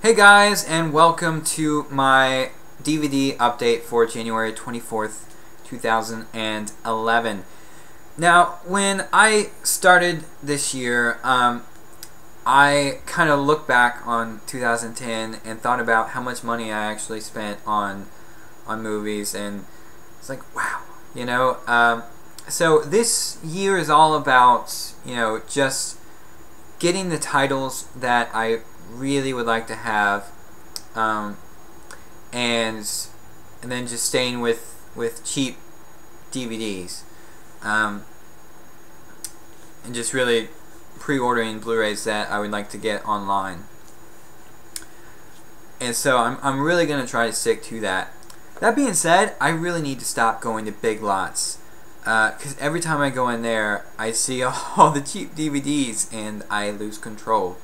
Hey guys, and welcome to my DVD update for January 24th, 2011. Now, when I started this year, I kind of looked back on 2010 and thought about how much money I actually spent on movies, and it's like, wow, you know. So this year is all about, just getting the titles that I really would like to have, and then just staying with cheap DVDs, and just really pre-ordering Blu-rays that I would like to get online. And so I'm really gonna try to stick to that. That being said, I really need to stop going to Big Lots, because every time I go in there, I see all the cheap DVDs and I lose control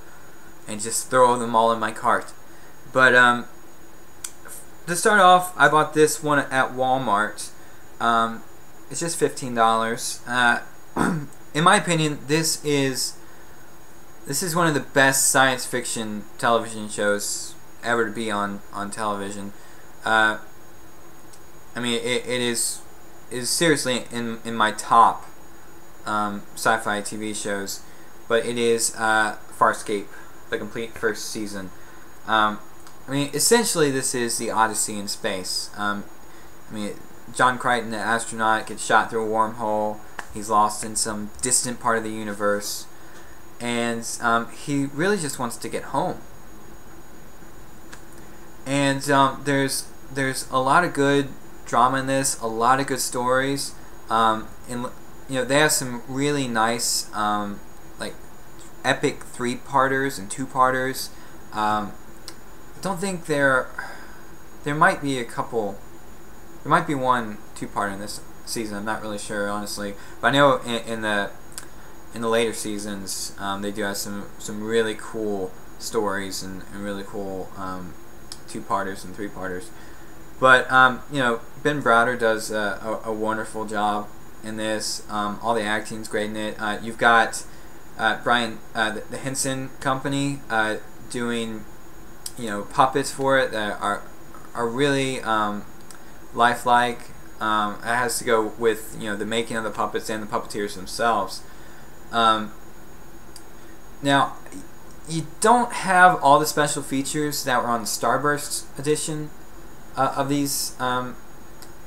and just throw them all in my cart. But to start off, I bought this one at Walmart. It's just $15. In my opinion, this is one of the best science fiction television shows ever to be on television. I mean, it is seriously in my top sci-fi TV shows, but it is Farscape, the complete first season. I mean, essentially, this is the Odyssey in space. I mean, John Crichton, the astronaut, gets shot through a wormhole. He's lost in some distant part of the universe, and he really just wants to get home. And there's a lot of good drama in this, a lot of good stories, and they have some really nice like epic 3-parters and 2-parters. I don't think there might be a couple. There might be one 2-part in this season. I'm not really sure, honestly, but I know in the later seasons they do have some really cool stories and really cool 2-parters and 3-parters. But Ben Browder does a wonderful job in this. All the acting's great in it. You've got Brian, the Henson Company, doing puppets for it that are really lifelike. It has to go with the making of the puppets and the puppeteers themselves. Now, you don't have all the special features that were on the Starburst edition of these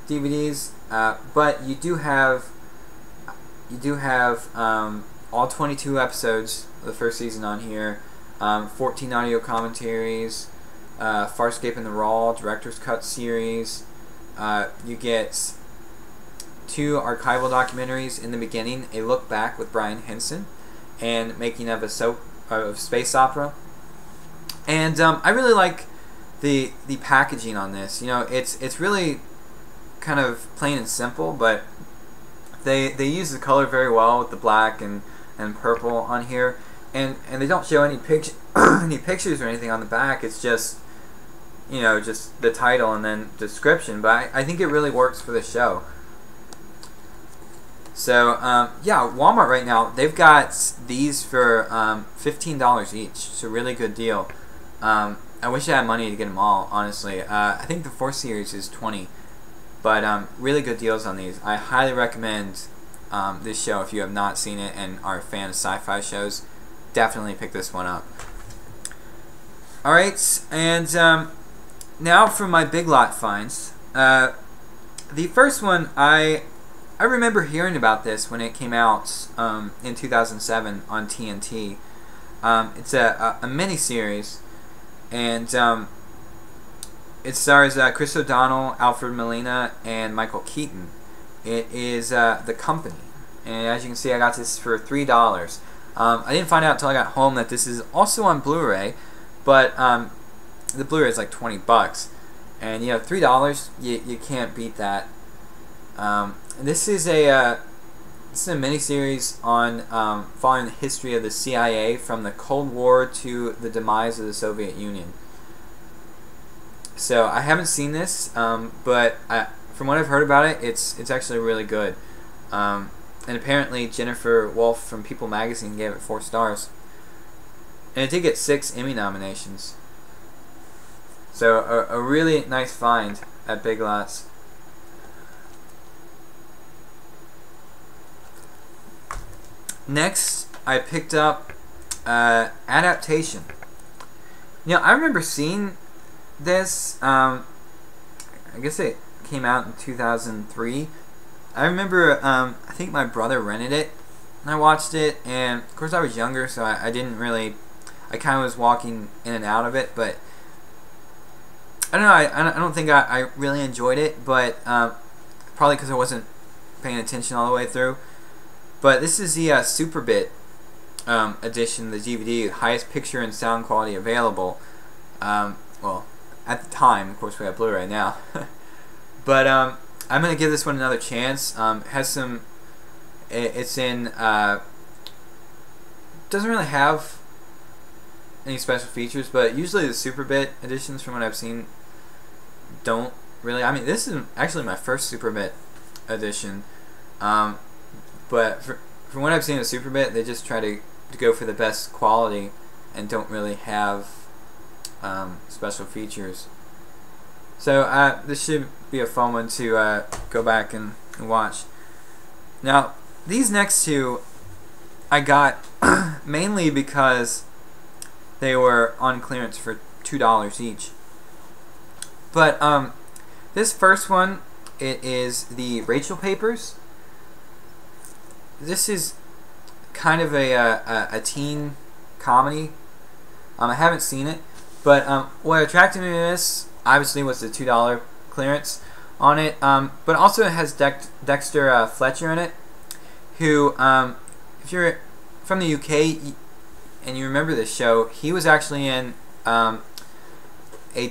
DVDs, but you do have all 22 episodes of the first season on here, 14 audio commentaries, Farscape and the Raw Director's Cut series. You get 2 archival documentaries in the beginning, a look back with Brian Henson and making of a space opera. And I really like the packaging on this. It's really kind of plain and simple, but they use the color very well with the black and purple on here, and they don't show any any pictures or anything on the back. It's just just the title and then description, but I think it really works for the show. So yeah, Walmart right now, they've got these for $15 each. It's a really good deal. I wish I had money to get them all, honestly. I think the 4th series is $20, but really good deals on these. I highly recommend this show if you have not seen it and are a fan of sci-fi shows. Definitely pick this one up. Alright, and now for my Big Lot finds. The first one, I remember hearing about this when it came out in 2007 on TNT. It's a mini-series, and it stars Chris O'Donnell, Alfred Molina, and Michael Keaton. It is The Company, and as you can see, I got this for $3. I didn't find out until I got home that this is also on Blu-ray, but the Blu-ray is like $20, and $3, you can't beat that. This is a miniseries on following the history of the CIA from the Cold War to the demise of the Soviet Union. So I haven't seen this, but from what I've heard about it, it's actually really good. And apparently Jennifer Wolf from People Magazine gave it 4 stars. And it did get 6 Emmy nominations. So a really nice find at Big Lots. Next, I picked up Adaptation. I remember seeing this. I guess it came out in 2003. I remember, I think my brother rented it, and I watched it, and of course I was younger, so I didn't really, I kind of was walking in and out of it, but I don't know, I don't think I really enjoyed it, but probably because I wasn't paying attention all the way through. But this is the Superbit edition, the DVD, highest picture and sound quality available. Well, at the time, of course we have Blu-ray now. But I'm going to give this one another chance. It has some, it's in, doesn't really have any special features, but usually the Superbit editions, from what I've seen, don't really. I mean, this is actually my first Superbit edition, but from what I've seen of Superbit, they just try to go for the best quality and don't really have special features. So this should be a fun one to go back and watch. Now, these next two I got mainly because they were on clearance for $2 each. But this first one, it is the Rachel Papers. This is kind of a teen comedy. I haven't seen it, but what attracted me to this obviously was the $2 clearance on it, but also it has Dexter Fletcher in it, who, if you're from the UK and you remember this show, he was actually in a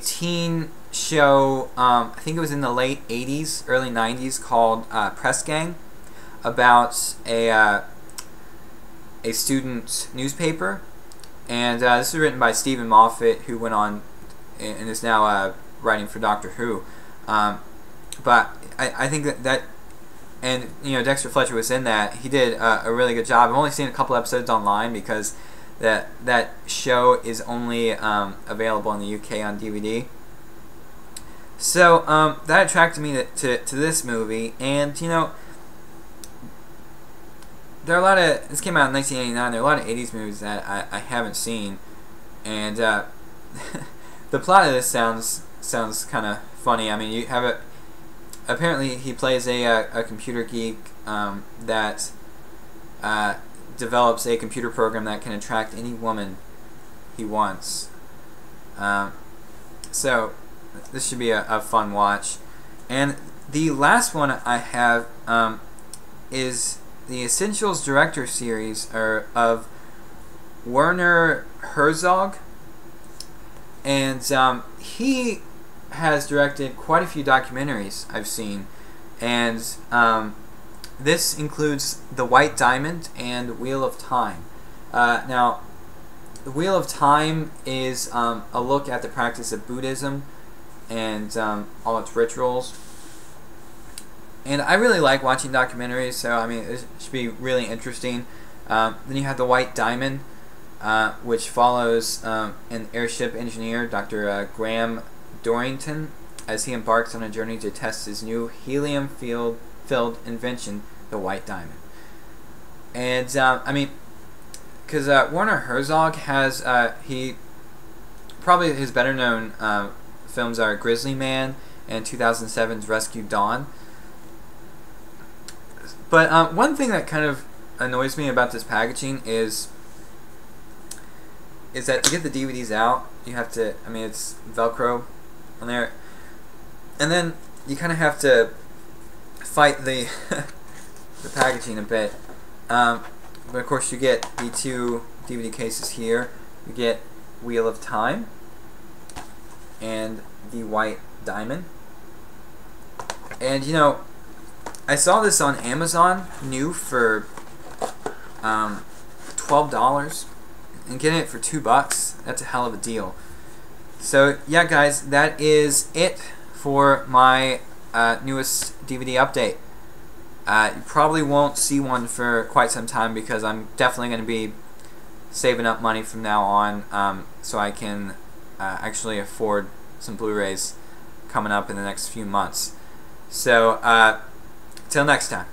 teen show, I think it was in the late 80s, early 90s, called Press Gang, about a student newspaper. And this was written by Stephen Moffat, who went on and is now writing for Doctor Who. But I think that and Dexter Fletcher was in that. He did a really good job. I've only seen a couple episodes online because that show is only available in the UK on DVD. So that attracted me to this movie, and there are a lot of, this came out in 1989, there are a lot of 80s movies that I haven't seen, and the plot of this sounds kind of funny. I mean, you have apparently he plays a computer geek that develops a computer program that can attract any woman he wants. So this should be a fun watch. And the last one I have is the Essentials Director Series of Werner Herzog, and he has directed quite a few documentaries I've seen, and this includes The White Diamond and Wheel of Time. Now, The Wheel of Time is a look at the practice of Buddhism and all its rituals. And I really like watching documentaries, so I mean, it should be really interesting. Then you have The White Diamond, which follows an airship engineer, Dr. Graham Dorrington, as he embarks on a journey to test his new helium-filled invention, the White Diamond. And I mean, because Werner Herzog has probably his better-known films are Grizzly Man and 2007's Rescue Dawn. But one thing that kind of annoys me about this packaging is that to get the DVDs out, you have to, I mean, it's Velcro on there, and then you kind of have to fight the the packaging a bit. But of course, you get the two DVD cases here. You get Wheel of Time and the White Diamond. And I saw this on Amazon new for $12, and getting it for $2, that's a hell of a deal. So yeah, guys, that is it for my newest DVD update. You probably won't see one for quite some time because I'm definitely going to be saving up money from now on, so I can actually afford some Blu-rays coming up in the next few months. So till next time.